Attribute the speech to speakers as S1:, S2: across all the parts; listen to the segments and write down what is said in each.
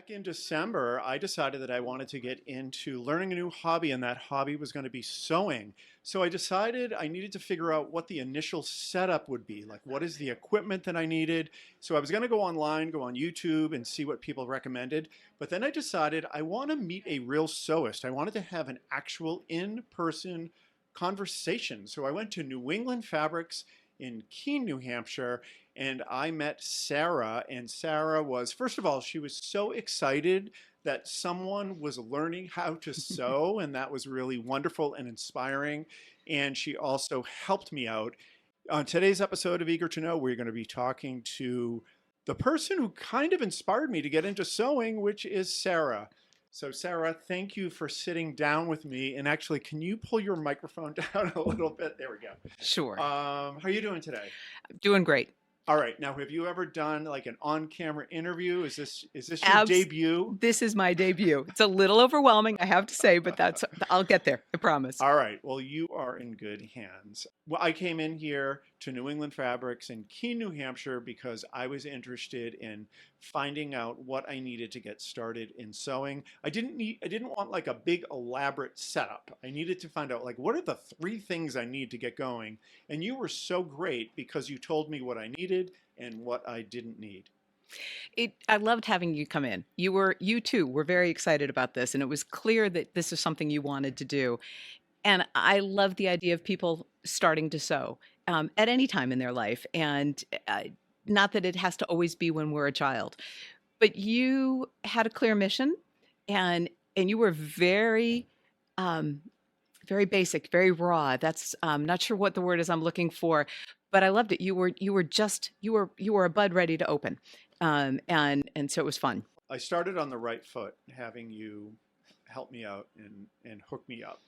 S1: Back in December, I decided that I wanted to get into learning a new hobby, and that hobby was going to be sewing. So I decided I needed to figure out what the initial setup would be. Like, what is the equipment that I needed? So I was going to go online, go on YouTube, and see what people recommended. But then I decided I want to meet a real sewist. I wanted to have an actual in person conversation. So I went to New England Fabrics in Keene, New Hampshire, and I met Sarah. And Sarah was, first of all, she was so excited that someone was learning how to sew, and that was really wonderful and inspiring. And she also helped me out. On today's episode of Eager to Know, we're going to be talking to the person who kind of inspired me to get into sewing, which is Sarah. So Sarah, thank you for sitting down with me. And actually, can you pull your microphone down a little bit? There we go.
S2: Sure.
S1: How are you doing today?
S2: Doing great.
S1: All right. Now, have you ever done like an on-camera interview? Is this your
S2: Abs-
S1: debut?
S2: This is my debut. It's a little overwhelming, I have to say, but I'll get there. I promise.
S1: All right. Well, you are in good hands. Well, I came in here to New England Fabrics in Keene, New Hampshire, because I was interested in finding out what I needed to get started in sewing. I didn't want like a big elaborate setup. I needed to find out like what are the three things I need to get going. And you were so great because you told me what I needed and what I didn't need.
S2: I loved having you come in. You too were very excited about this, and it was clear that this is something you wanted to do. And I love the idea of people starting to sew at any time in their life, and not that it has to always be when we're a child. But you had a clear mission, and you were very very basic, very raw. That's not sure what the word is I'm looking for, but I loved it. You were a bud ready to open, and so it was fun.
S1: I started on the right foot, having you help me out and hook me up.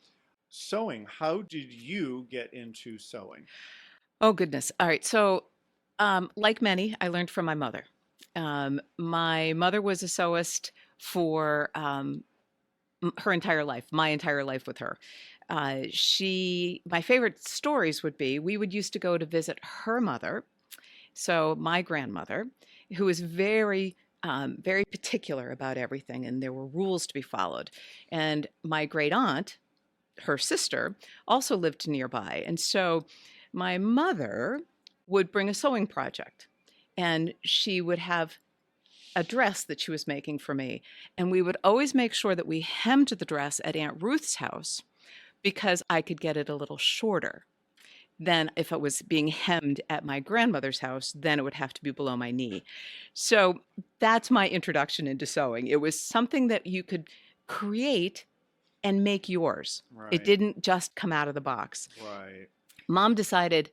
S1: Sewing, how did you get into sewing?
S2: Oh goodness! All right, so like many, I learned from my mother. My mother was a sewist for her entire life, my entire life with her. My favorite stories would be we would used to go to visit her mother, so my grandmother, who was very particular about everything, and there were rules to be followed. And my great aunt, her sister, also lived nearby. And so my mother would bring a sewing project, and she would have a dress that she was making for me. And we would always make sure that we hemmed the dress at Aunt Ruth's house because I could get it a little shorter. Then, if it was being hemmed at my grandmother's house, then it would have to be below my knee. So that's my introduction into sewing. It was something that you could create and make yours. It
S1: Right,
S2: didn't just come out of the box.
S1: right.
S2: Mom decided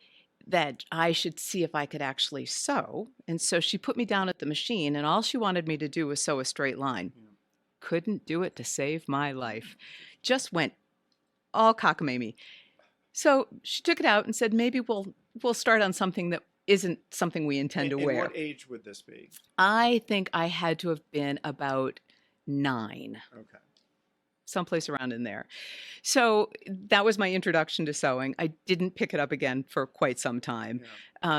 S2: that I should see if I could actually sew. And so she put me down at the machine, and all she wanted me to do was sew a straight line.
S1: Yeah.
S2: Couldn't do it to save my life. Just went all cockamamie. So she took it out and said, maybe we'll start on something that isn't something we intend to
S1: And
S2: wear.
S1: what age would this be?
S2: I think I had to have been about 9,
S1: Okay.
S2: someplace around in there. So that was my introduction to sewing. I didn't pick it up again for quite some time.
S1: Yeah.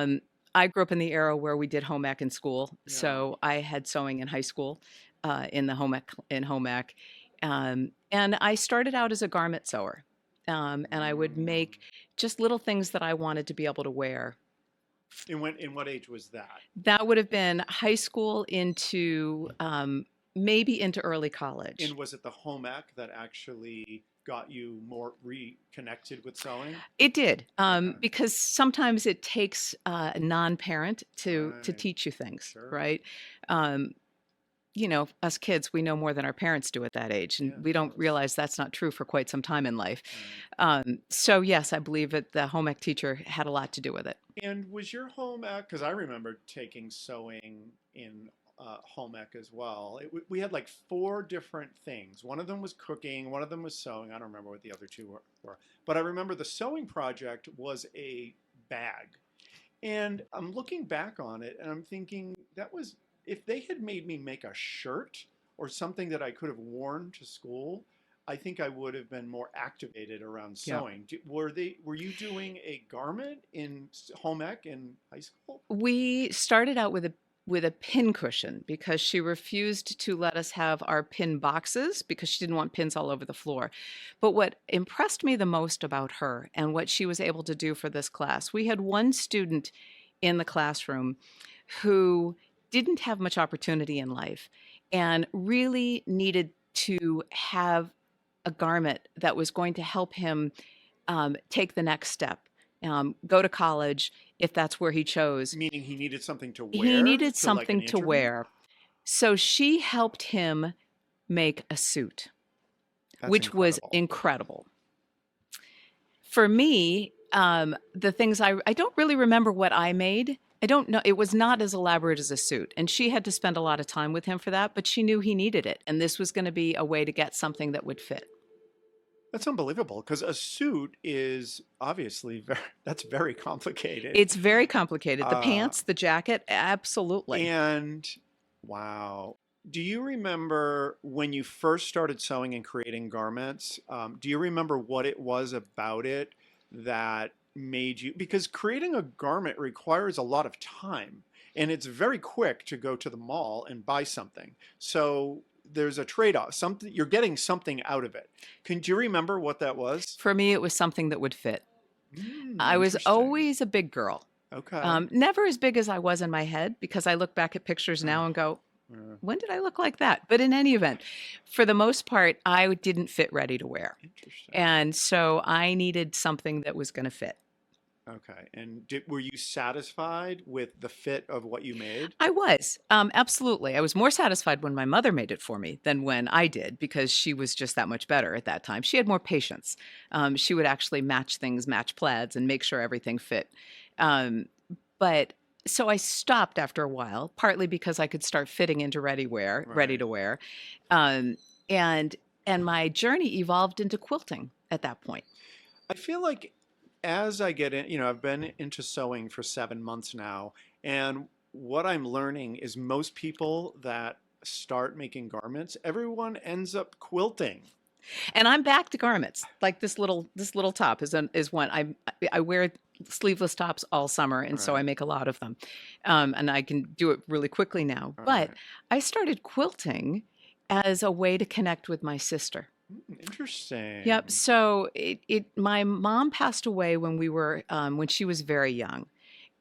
S2: Um, I grew up in the era where we did home ec in school,
S1: Yeah.
S2: so I had sewing in high school, in the home ec, and I started out as a garment sewer, and I would make just little things that I wanted to be able to wear.
S1: In what age was that?
S2: That would have been high school into maybe into early college.
S1: And was it the home ec that actually got you more reconnected with sewing?
S2: It did,
S1: Okay.
S2: because sometimes it takes a non-parent to
S1: Right.
S2: teach you things,
S1: Sure.
S2: right? Um, us kids, we know more than our parents do at that age, and
S1: Yeah,
S2: we
S1: of
S2: don't
S1: course.
S2: realize that's not true for quite some time in life.
S1: Right.
S2: So yes, I believe that the home ec teacher had a lot to do with it.
S1: And was your home ec, because I remember taking sewing in home ec as well. We had like four different things. One of them was cooking, one of them was sewing. I don't remember what the other two were. But I remember the sewing project was a bag. And I'm looking back on it and I'm thinking that was, if they had made me make a shirt or something that I could have worn to school, I think I would have been more activated around
S2: Yeah.
S1: sewing. Were you doing a garment in home ec in high school?
S2: We started out with a pin cushion because she refused to let us have our pin boxes because she didn't want pins all over the floor. But what impressed me the most about her and what she was able to do for this class, we had one student in the classroom who didn't have much opportunity in life and really needed to have a garment that was going to help him take the next step, go to college if that's where he chose.
S1: Meaning he needed something to
S2: He
S1: wear
S2: needed
S1: to like an
S2: something to
S1: interview?
S2: wear. So she helped him make a suit,
S1: That's
S2: which was
S1: incredible.
S2: incredible. For me, the things I don't really remember what I made. I don't know. It was not as elaborate as a suit. And she had to spend a lot of time with him for that, but she knew he needed it. And this was going to be a way to get something that would fit.
S1: That's unbelievable because a suit is obviously very, that's very complicated.
S2: It's very complicated. The
S1: Uh,
S2: pants, the jacket, absolutely.
S1: and wow. Do you remember when you first started sewing and creating garments? Do you remember what it was about it that made you? Because creating a garment requires a lot of time, and it's very quick to go to the mall and buy something. So there's a trade-off. Something you're getting something out of it. Do you remember what that was?
S2: For me, it was something that would fit. I was
S1: Interesting.
S2: always a big girl.
S1: Okay.
S2: Never as big as I was in my head because I look back at pictures now and go, when did I look like that? But in any event, for the most part, I didn't fit ready to wear.
S1: Interesting.
S2: And so I needed something that was going to fit.
S1: Okay. And were you satisfied with the fit of what you made?
S2: I was, absolutely. I was more satisfied when my mother made it for me than when I did because she was just that much better at that time. She had more patience. She would actually match things, match plaids, and make sure everything fit. Um, but so I stopped after a while, partly because I could start fitting into ready
S1: Right.
S2: to wear, um, and and my journey evolved into quilting at that point.
S1: I feel like as I get in, I've been into sewing for 7 months now, and what I'm learning is most people that start making garments, everyone ends up quilting.
S2: And I'm back to garments. Like this little top is one I wear sleeveless tops all summer, and so I
S1: Right.
S2: make a lot of them, and I can do it really quickly now.
S1: All
S2: But
S1: right.
S2: I started quilting as a way to connect with my sister. Yep.
S1: Interesting.
S2: So my mom passed away when she was very young.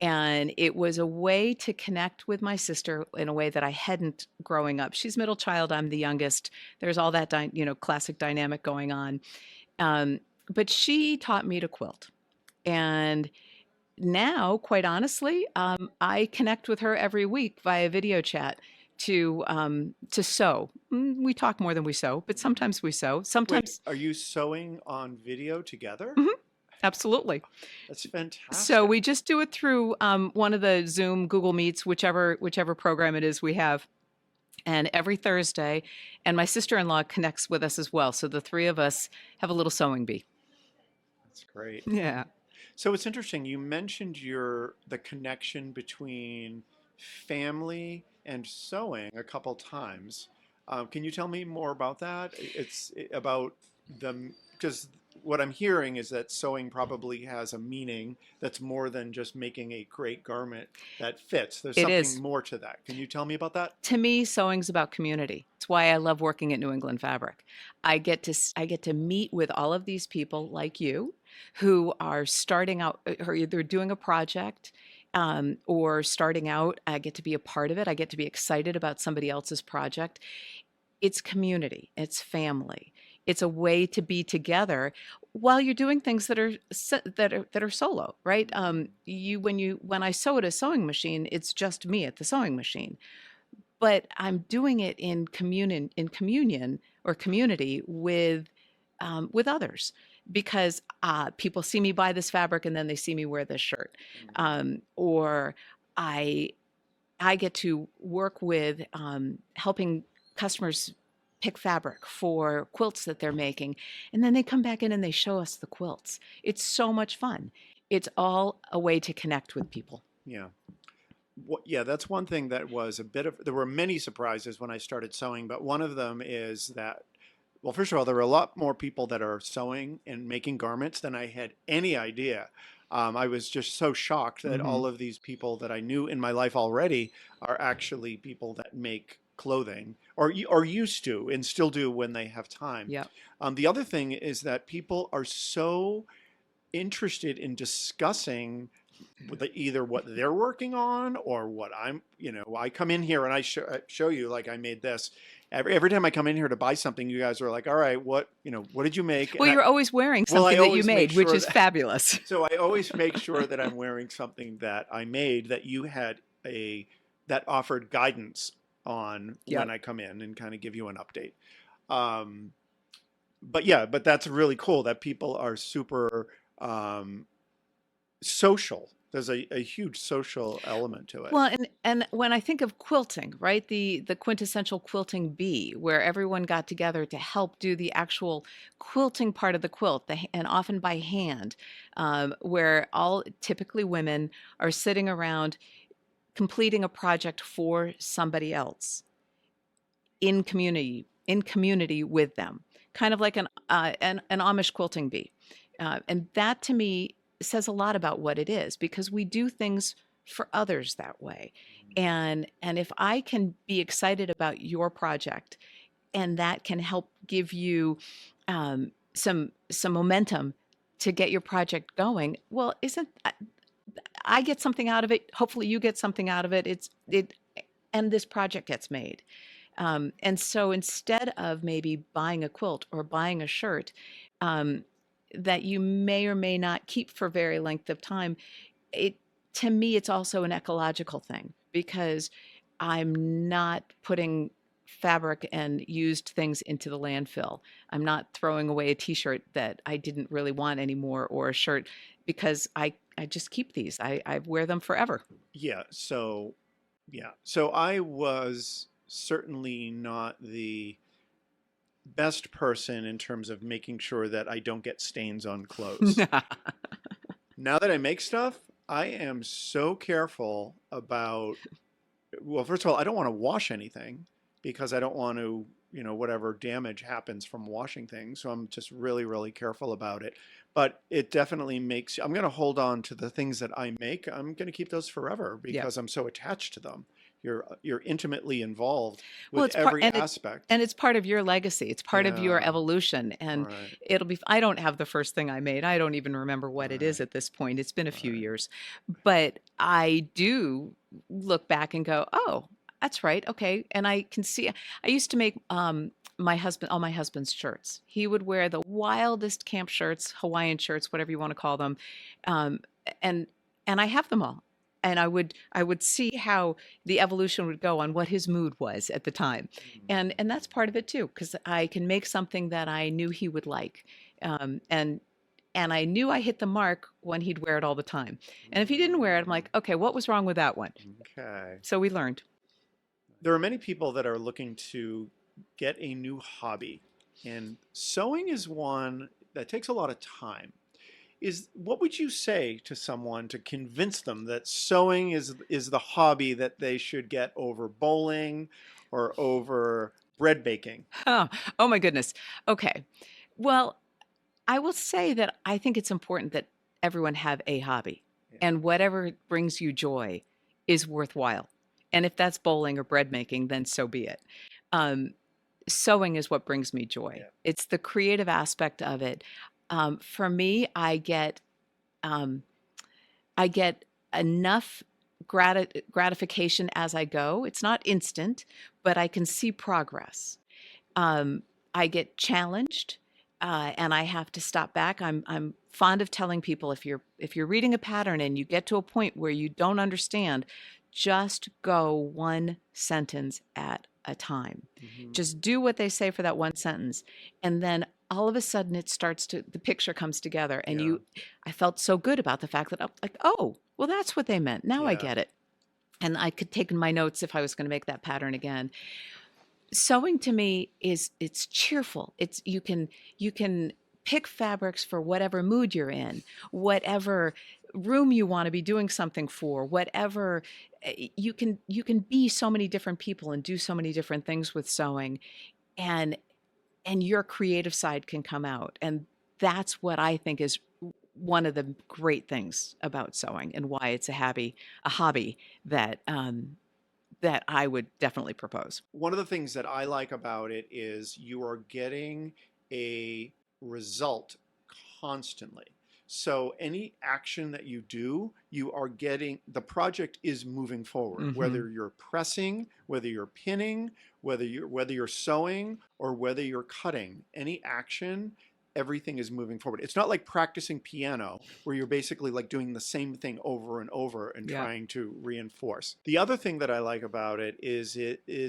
S2: And it was a way to connect with my sister in a way that I hadn't growing up. She's middle child, I'm the youngest. There's all that, classic dynamic going on. Um, but she taught me to quilt. And now, quite honestly, I connect with her every week via video chat to sew. We talk more than we sew, but
S1: Mhm.
S2: sometimes we sew.
S1: Wait,
S2: Sometimes,
S1: are you sewing on video together?
S2: mhm, absolutely.
S1: That's
S2: So
S1: fantastic.
S2: we just do it through one of the Zoom, Google Meets, whichever program it is we have. And every Thursday, and my sister-in-law connects with us as well. So the three of us have a little sewing bee.
S1: That's great.
S2: Yeah.
S1: So it's interesting. You mentioned the connection between family and sewing a couple times. Can you tell me more about that? About them because what I'm hearing is that sewing probably has a meaning that's more than just making a great garment that fits. There's
S2: It
S1: something
S2: is.
S1: more to that. Can you tell me about that?
S2: To me, sewing's about community. It's why I love working at New England Fabric. I get to meet with all of these people like you who are starting out or either doing a project or starting out. I get to be a part of it. I get to be excited about somebody else's project. It's community, it's family. It's a way to be together while you're doing things that are solo, right? When I sew at a sewing machine, it's just me at the sewing machine, but I'm doing it in communion or community with others because people see me buy this fabric and then they see me wear this shirt,
S1: Mhm.
S2: or I I get to work with helping customers pick fabric for quilts that they're making. And then they come back in and they show us the quilts. It's so much fun. It's all a way to connect with people.
S1: Yeah. Yeah, that's one thing that was a bit of, there were many surprises when I started sewing, but one of them is that, well, first of all, there are a lot more people that are sewing and making garments than I had any idea. I was just so shocked that
S2: Hmm.
S1: all of these people that I knew in my life already are actually people that make clothing or used to and still do when they have time.
S2: Yep.
S1: The other thing is that people are so interested in discussing either what they're working on or what I come in here and I show you like I made this. Every time I come in here to buy something, you guys are like, all right, what did you make?
S2: Well, you're always wearing
S1: I
S2: something that you
S1: always make
S2: made, which
S1: sure
S2: is
S1: that,
S2: fabulous.
S1: so I always make sure that I'm wearing something that I made that you had that offered guidance on when
S2: Yep.
S1: I come in and kind of give you an update. Um, but yeah, but that's really cool that people are super um, social. There's a huge social element to it.
S2: Well, and when I think of quilting, right, the quintessential quilting bee, where everyone got together to help do the actual quilting part of the quilt, and often by hand, where all typically women are sitting around completing a project for somebody else in community with them, kind of like an Amish quilting bee, and that to me says a lot about what it is because we do things for others that way, and if I can be excited about your project and that can help give you some momentum to get your project going, well, isn't I get something out of it? Hopefully, you get something out of it. And this project gets made. And so instead of maybe buying a quilt or buying a shirt um, that you may or may not keep for very length of time, it to me it's also an ecological thing because I'm not putting fabric and used things into the landfill. I'm not throwing away a t-shirt that I didn't really want anymore or a shirt because I just keep these. I wear them forever.
S1: Yeah. So I was certainly not the best person in terms of making sure that I don't get stains on clothes. Now that I make stuff, I am so careful about, well, first of all, I don't want to wash anything because I don't want to, whatever damage happens from washing things. So I'm just really, really careful about it. But it definitely I'm going to hold on to the things that I make. I'm going to keep those forever
S2: Yep.
S1: because I'm so attached to them. You're intimately involved
S2: Well,
S1: with
S2: it's part
S1: every
S2: and
S1: aspect.
S2: it's part of your legacy. It's part of your
S1: Yeah.
S2: evolution,
S1: All
S2: and
S1: right.
S2: it'll be I don't have the first thing I made. I don't even remember
S1: All
S2: what it is
S1: right.
S2: at this point. It's been a
S1: All
S2: few
S1: right.
S2: years. But I do look back and go, "Oh, that's right. Okay." And I can see I used to make all my husband's shirts. He would wear the wildest camp shirts, Hawaiian shirts, whatever you want to call them. Um, and and I have them all. And I would see how the evolution would go on what his mood was at the time, and that's part of it too because I can make something that I knew he would like, um, and and I knew I hit the mark when he'd wear it all the time, and if he didn't wear it, I'm like, okay, what was wrong with that one?
S1: Okay.
S2: So we learned.
S1: There are many people that are looking to get a new hobby, and sewing is one that takes a lot of time. What would you say to someone to convince them that sewing is the hobby that they should get over bowling or over bread baking?
S2: Oh, oh my goodness. Okay, well, I will say that I think it's important that everyone have a hobby,
S1: Yeah,
S2: and whatever brings you joy is worthwhile. And if that's bowling or bread making, then so be it. Um, Sewing is what brings me joy.
S1: yeah,
S2: It's the creative aspect of it. For me, um, I get enough gratification as I go. It's not instant, but I can see progress. Um, I get challenged, and I have to stop back. I'm fond of telling people if you're reading a pattern and you get to a point where you don't understand, just go one sentence at a time.
S1: hmm,
S2: Just do what they say for that one sentence, and then all of a sudden the picture comes together, and
S1: yeah,
S2: I felt so good about the fact that I'm like, oh, well, that's what they meant. Now I
S1: yeah,
S2: get it. And I could take in my notes if I was going to make that pattern again. Sewing to me is it's cheerful. You can pick fabrics for whatever mood you're in, whatever room you want to be doing something for, whatever you can be so many different people and do so many different things with sewing, and your creative side can come out, and that's what I think is one of the great things about sewing and why it's a hobby that that I would definitely propose.
S1: One of the things that I like about it is you are getting a result constantly. So any action that you do, you are getting, the project is moving forward,
S2: Hmm.
S1: whether you're pressing, whether you're pinning, whether you're sewing, or whether you're cutting. Any action, everything is moving forward. It's not like practicing piano where you're basically like doing the same thing over and over and
S2: Yeah.
S1: trying to reinforce. The other thing that I like about it is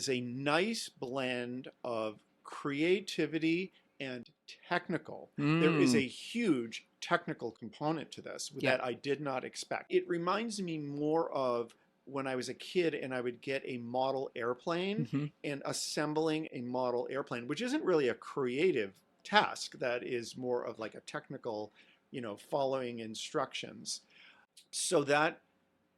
S1: a nice blend of creativity and technical. There is
S2: Mm.
S1: a huge technical component to this
S2: Yeah.
S1: that I did not expect. It reminds me more of when I was a kid and I would get a model airplane
S2: Hmm.
S1: and assembling a model airplane, which isn't really a creative task. That is more of like a technical, following instructions. So that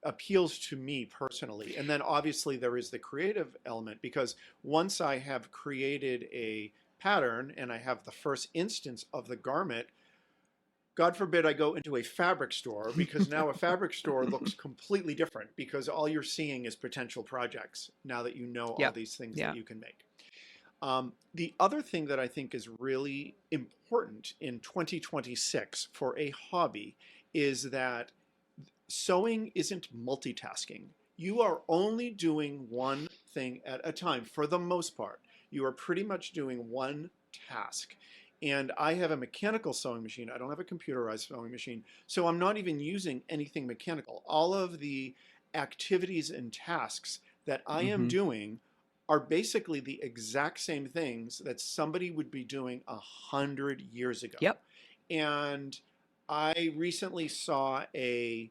S1: appeals to me personally. And then obviously there is the creative element because once I have created a pattern and I have the first instance of the garment, God forbid I go into a fabric store because now a fabric store looks completely different because all you're seeing is potential projects now that you know all
S2: Yep.
S1: these things that
S2: Yeah.
S1: you can make. The other thing that I think is really important in 2026 for a hobby is that sewing isn't multitasking. You are only doing one thing at a time for the most part. You are pretty much doing one task. And I have a mechanical sewing machine. I don't have a computerized sewing machine. So I'm not even using anything mechanical. All of the activities and tasks that I am
S2: Hmm.
S1: doing are basically the exact same things that somebody would be doing 100 years ago.
S2: Yep.
S1: And I recently saw I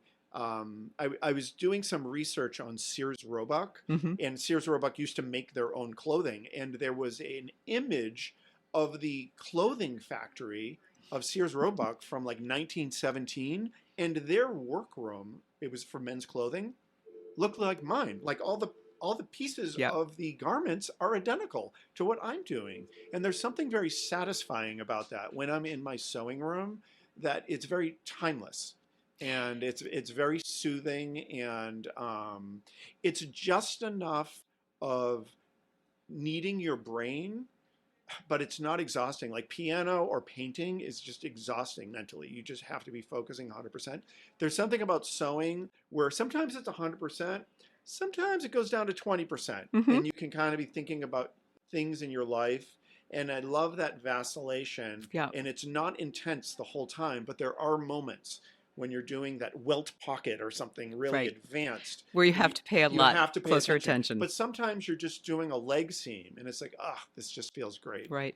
S1: was doing some research on Sears Roebuck,
S2: Hmm.
S1: and Sears Roebuck used to make their own clothing, and there was an image of the clothing factory of Sears Roebuck from like 1917, and their workroom, it was for men's clothing, look like mine. Like all the pieces
S2: Yep.
S1: of the garments are identical to what I'm doing. And there's something very satisfying about that when I'm in my sewing room that it's very timeless and it's very soothing and it's just enough of needing your brain but it's not exhausting. Like piano or painting is just exhausting mentally. You just have to be focusing 100%. There's something about sewing where sometimes it's 100%, sometimes it goes down to 20%,
S2: Hmm.
S1: and you can kind of be thinking about things in your life. And I love that vacillation,
S2: Yeah.
S1: and it's not intense the whole time, but there are moments when you're doing that welt pocket or something really
S2: Right.
S1: advanced
S2: Where you
S1: where
S2: have to pay a
S1: you
S2: lot
S1: have to pay
S2: closer
S1: attention.
S2: attention.
S1: But sometimes you're just doing a leg seam and it's like, ah, this just feels great.
S2: Right.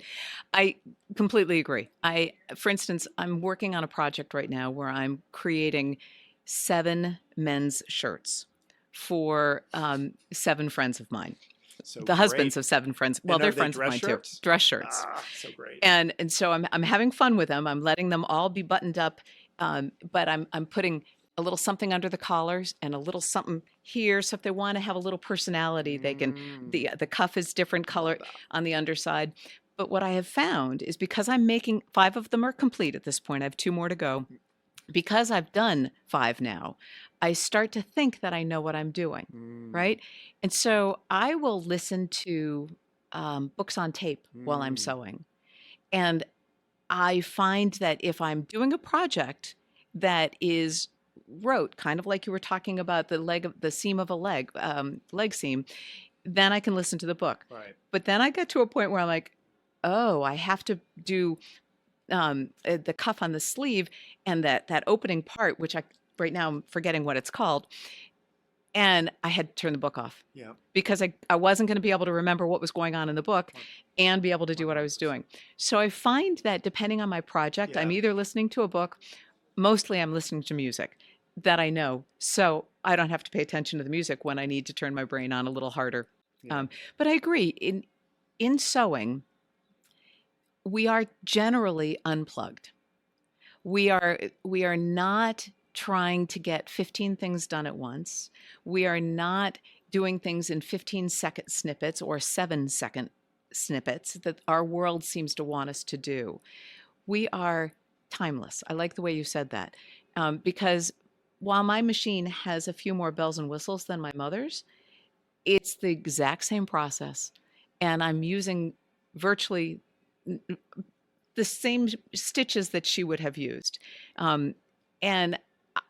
S2: I completely agree. For instance, I'm working on a project right now where I'm creating 7 men's shirts for 7 friends of mine.
S1: So
S2: The husbands
S1: great.
S2: of 7 friends. Well,
S1: And are
S2: they're
S1: they
S2: friends of
S1: dress
S2: mine too.
S1: shirts?
S2: Dress shirts.
S1: Ah, so great.
S2: And so I'm having fun with them. I'm letting them all be buttoned up, but I'm putting a little something under the collars and a little something here. So if they want to have a little personality, they can.
S1: Mm,
S2: The cuff is different
S1: love
S2: color
S1: that.
S2: on the underside. But what I have found is because I'm making 5 of them are complete at this point. I have 2 more to go. Because I've done 5 now, I start to think that I know what I'm doing,
S1: Mm,
S2: right? And so I will listen to books on tape while I'm
S1: mm,
S2: sewing. And I find that if I'm doing a project that is rote, kind of like you were talking about the seam of a leg seam, then I can listen to the book.
S1: right.
S2: But then I get to a point where I'm like, oh, I have to do the cuff on the sleeve and that opening part, which right now I'm forgetting what it's called. And I had to turn the book off
S1: Yeah.
S2: because I wasn't going to be able to remember what was going on in the book
S1: One-
S2: and be able to do what I was
S1: 100%.
S2: doing. So I find that depending on my project, I'm
S1: Yeah.
S2: either listening to a book, mostly I'm listening to music that I know. So I don't have to pay attention to the music when I need to turn my brain on a little harder.
S1: Yeah.
S2: Um, but I agree in sewing, we are generally unplugged. We are not trying to get 15 things done at once. We are not doing things in 15-second snippets or 7-second snippets that our world seems to want us to do. We are timeless. I like the way you said that, because while my machine has a few more bells and whistles than my mother's, it's the exact same process, and I'm using virtually the same stitches that she would have used. Um, and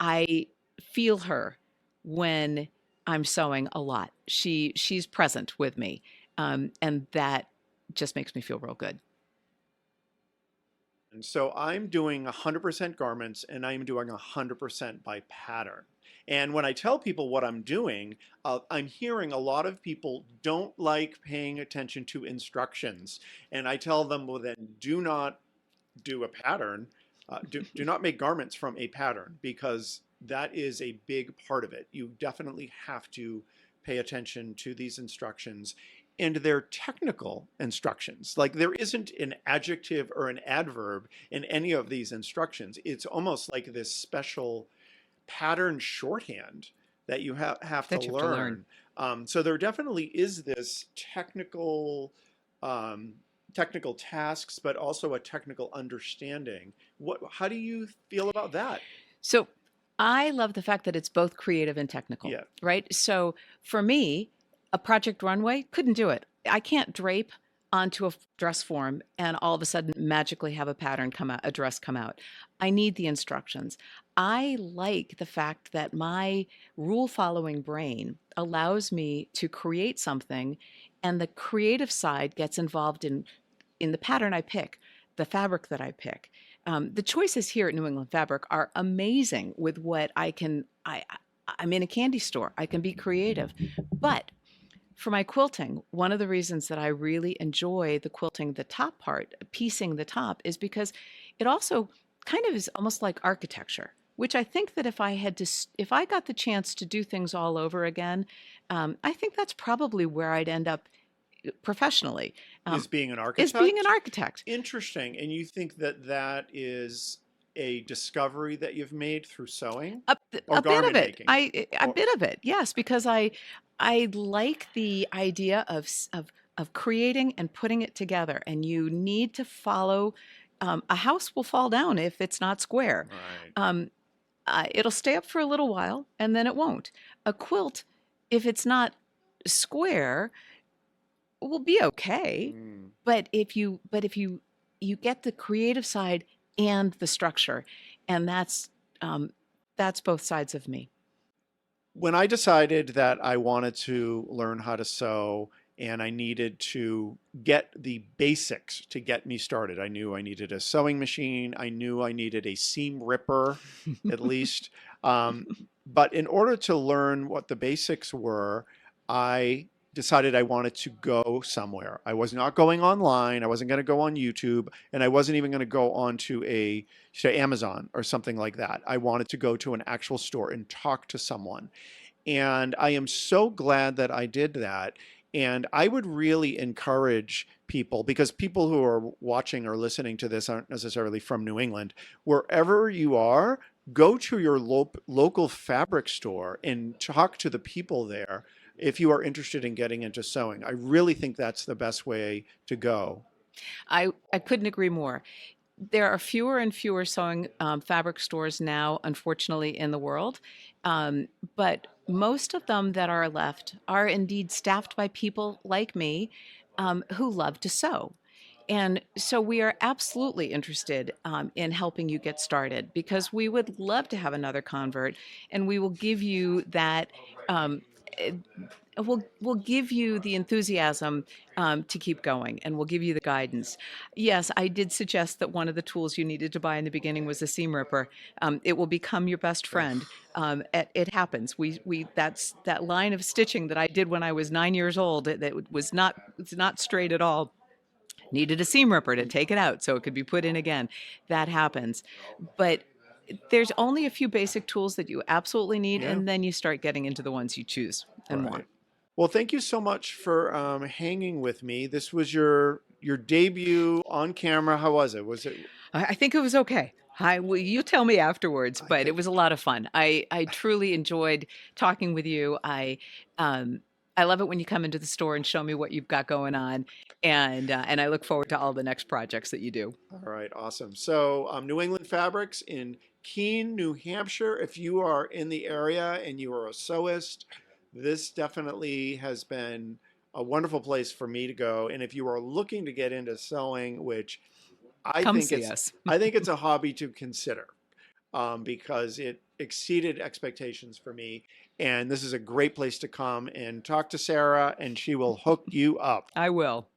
S2: I feel her when I'm sewing a lot. She's present with me, and that just makes me feel real good.
S1: And so I'm doing 100% garments and I'm doing 100% by pattern. And when I tell people what I'm doing, I'm hearing a lot of people don't like paying attention to instructions. And I tell them, well, then do not do a pattern. Do not make garments from a pattern because that is a big part of it. You definitely have to pay attention to these instructions and their technical instructions. Like there isn't an adjective or an adverb in any of these instructions. It's almost like this special pattern shorthand that you have to
S2: That you have to learn.
S1: learn. So there definitely is this um, technical tasks, but also a technical understanding. How do you feel about that?
S2: So I love the fact that it's both creative and technical,
S1: Yeah.
S2: right? So for me, a project runway couldn't do it. I can't drape onto a dress form and all of a sudden magically have a pattern come out, a dress come out. I need the instructions. I like the fact that my rule following brain allows me to create something, and the creative side gets involved in the pattern I pick, the fabric that I pick. The choices here at New England Fabric are amazing with what I can. I'm in a candy store. I can be creative, but for my quilting, one of the reasons that I really enjoy the quilting, the top part, piecing the top, is because it also kind of is almost like architecture. Which I think that if I got the chance to do things all over again, I think that's probably where I'd end up professionally.
S1: Is being an
S2: Is being an
S1: architect?
S2: architect.
S1: Interesting. And you think that that is a discovery that you've made through sewing or
S2: A bit of
S1: garment
S2: it.
S1: making?
S2: A
S1: Or
S2: bit of it, yes, because I like the idea of creating and putting it together, and you need to follow. A house will fall down if it's not square.
S1: right.
S2: Um, it'll stay up for a little while, and then it won't. A quilt, if it's not square, will be okay.
S1: Mm.
S2: But if you get the creative side and the structure, and um, that's both sides of me.
S1: When I decided that I wanted to learn how to sew and I needed to get the basics to get me started, I knew I needed a sewing machine. I knew I needed a seam ripper, at least. Um, but in order to learn what the basics were, I decided I wanted to go somewhere. I was not going online. I wasn't going to go on YouTube, and I wasn't even going to go onto say Amazon or something like that. I wanted to go to an actual store and talk to someone. And I am so glad that I did that. And I would really encourage people, because people who are watching or listening to this aren't necessarily from New England, wherever you are, go to your local fabric store and talk to the people there if you are interested in getting into sewing. I really think that's the best way to go.
S2: I couldn't agree more. There are fewer and fewer sewing fabric stores now, unfortunately, in the world. But most of them that are left are indeed staffed by people like me, who love to sew. And so we are absolutely interested in helping you get started, because we would love to have another convert, and we will give you that. Eh, we'll give you the enthusiasm to keep going, and we'll give you the guidance. Yes, I did suggest that one of the tools you needed to buy in the beginning was a seam ripper. It will become your best friend. It happens. We that's that line of stitching that I did when I was 9 years old, that was not, it's not straight at all, needed a seam ripper to take it out so it could be put in again. That happens. But there's only a few basic tools that you absolutely need,
S1: Yeah,
S2: and then you start getting into the ones you choose and want.
S1: right. Well, thank you so much for hanging with me. This was your debut on camera. How was it? Was it?
S2: I think it was okay. Well, you tell me afterwards,
S1: I
S2: but it
S1: think
S2: was a lot of fun. I truly enjoyed talking with you. Um, I love it when you come into the store and show me what you've got going on, and I look forward to all the next projects that you do.
S1: All right, awesome. So, New England Fabrics in Keene, New Hampshire. If you are in the area and you are a sewist, this definitely has been a wonderful place for me to go. And if you are looking to get into sewing, which I
S2: Come
S1: think
S2: see
S1: it's,
S2: us.
S1: I think it's a hobby to consider, because it exceeded expectations for me. And this is a great place to come and talk to Sarah, and she will hook you up.
S2: I will.